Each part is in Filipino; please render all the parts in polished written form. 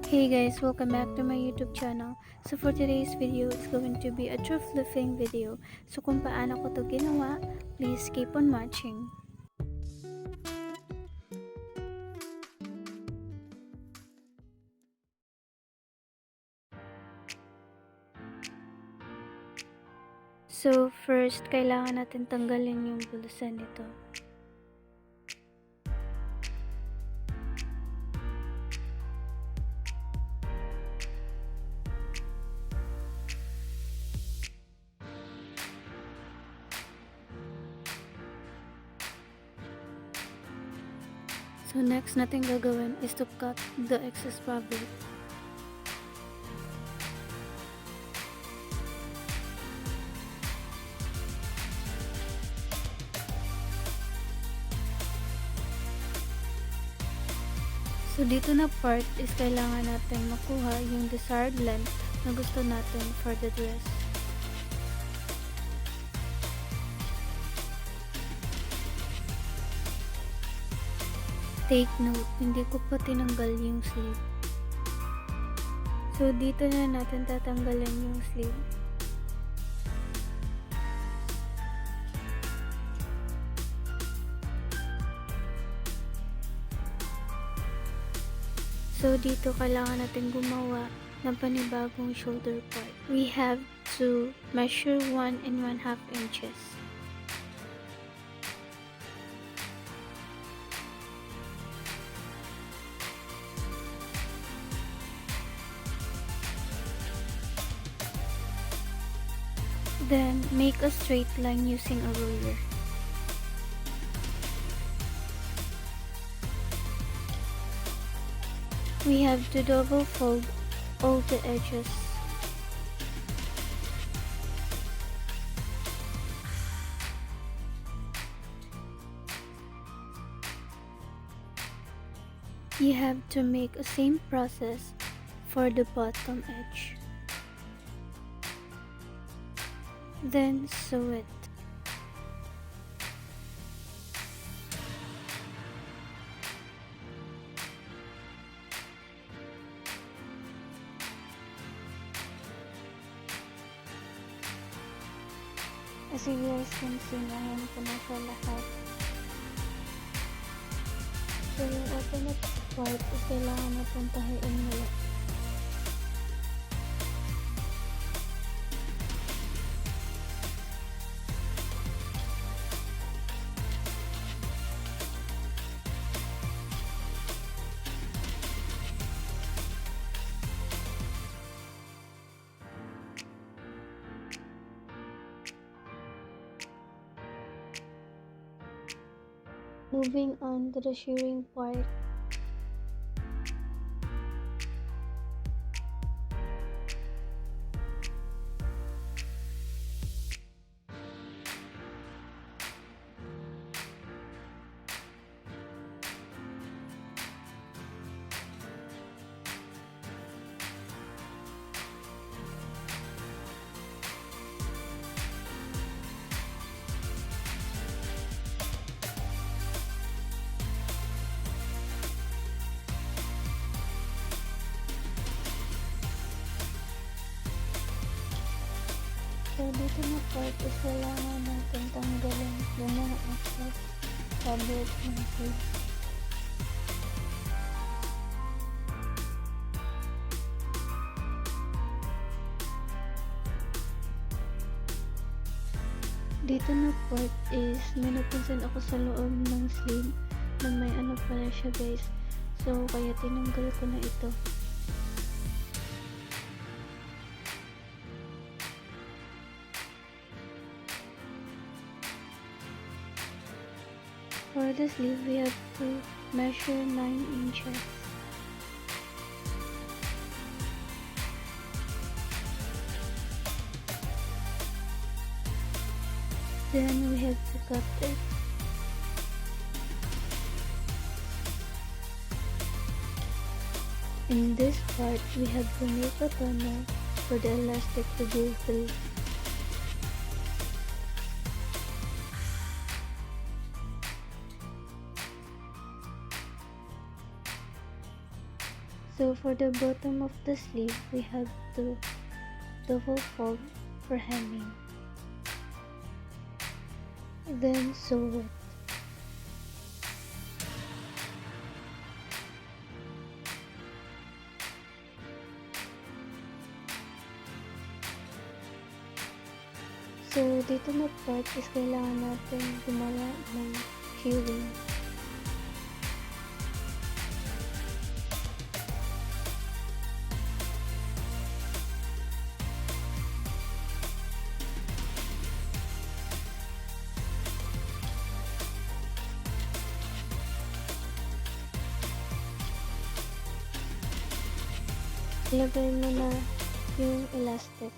Hey guys, welcome back to my YouTube channel. So for today's video, it's going to be a true flipping video. So kung paano ko to ginawa, please keep on watching. So first, kailangan natin tanggalin yung bulusan nito. So next natin gagawin is to cut the excess fabric. So dito na part is kailangan natin makuha yung desired length na gusto natin for the dress. Take note, hindi ko pa tinanggal yung sleeve. So dito na natin tatanggalan yung sleeve. So dito kailangan natin gumawa ng panibagong shoulder part. We have to measure 1 and 1/2 inches. Then make a straight line using a ruler. We have to double fold all the edges. You have to make the same process for the bottom edge. Then sew it. As you guys can see, nahin ko na siya lahat. So yung alternate part is kailangan natin tahiin mula. Moving on to the shirring part. So dito na part is kailangan natin tanggalin yung mga excess fabric ng sleeve. Dito na part is may napansin ako sa loob ng sleeve na may ano pala siya guys. So kaya tinanggal ko na ito. For the sleeve, we have to measure 9 inches. Then we have to cut it. In this part, we have to make a tunnel for the elastic to go through. So for the bottom of the sleeve, we have to double fold for hemming. Then sew it. So dito na part is kailangan natin gumawa ng queuing. Ilagay mo na yung elastic.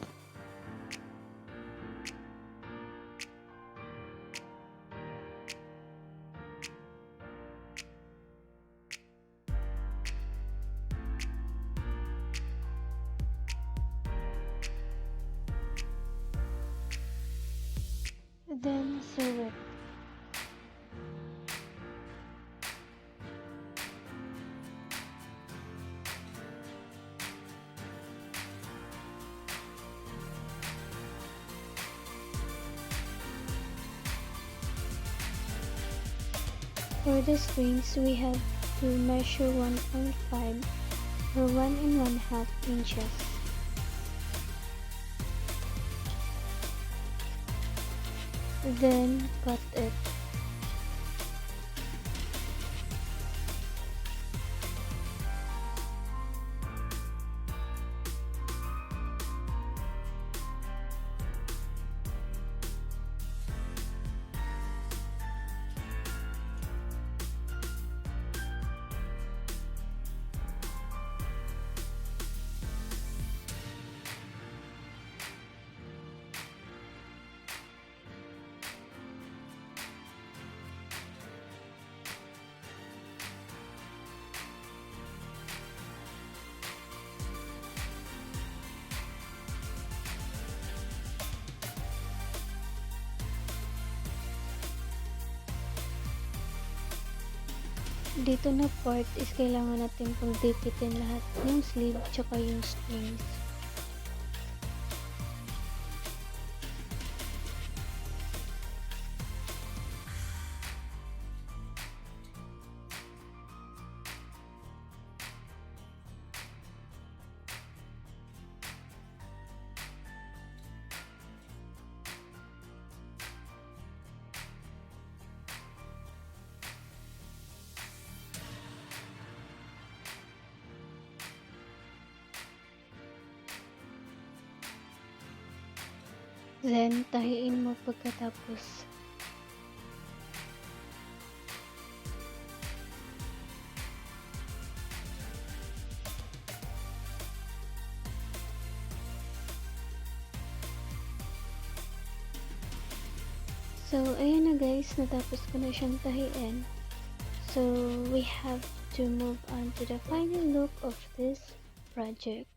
Then sew it. For the strings, we have to measure 1.5 or 1 1/2 inches. Then cut it. Dito na part is kailangan natin pagdikitin lahat yung sleeve tsaka yung strings. Then, tahiin mo pagkatapos. So, ayan na guys, natapos ko na siyang tahiin. So, we have to move on to the final look of this project.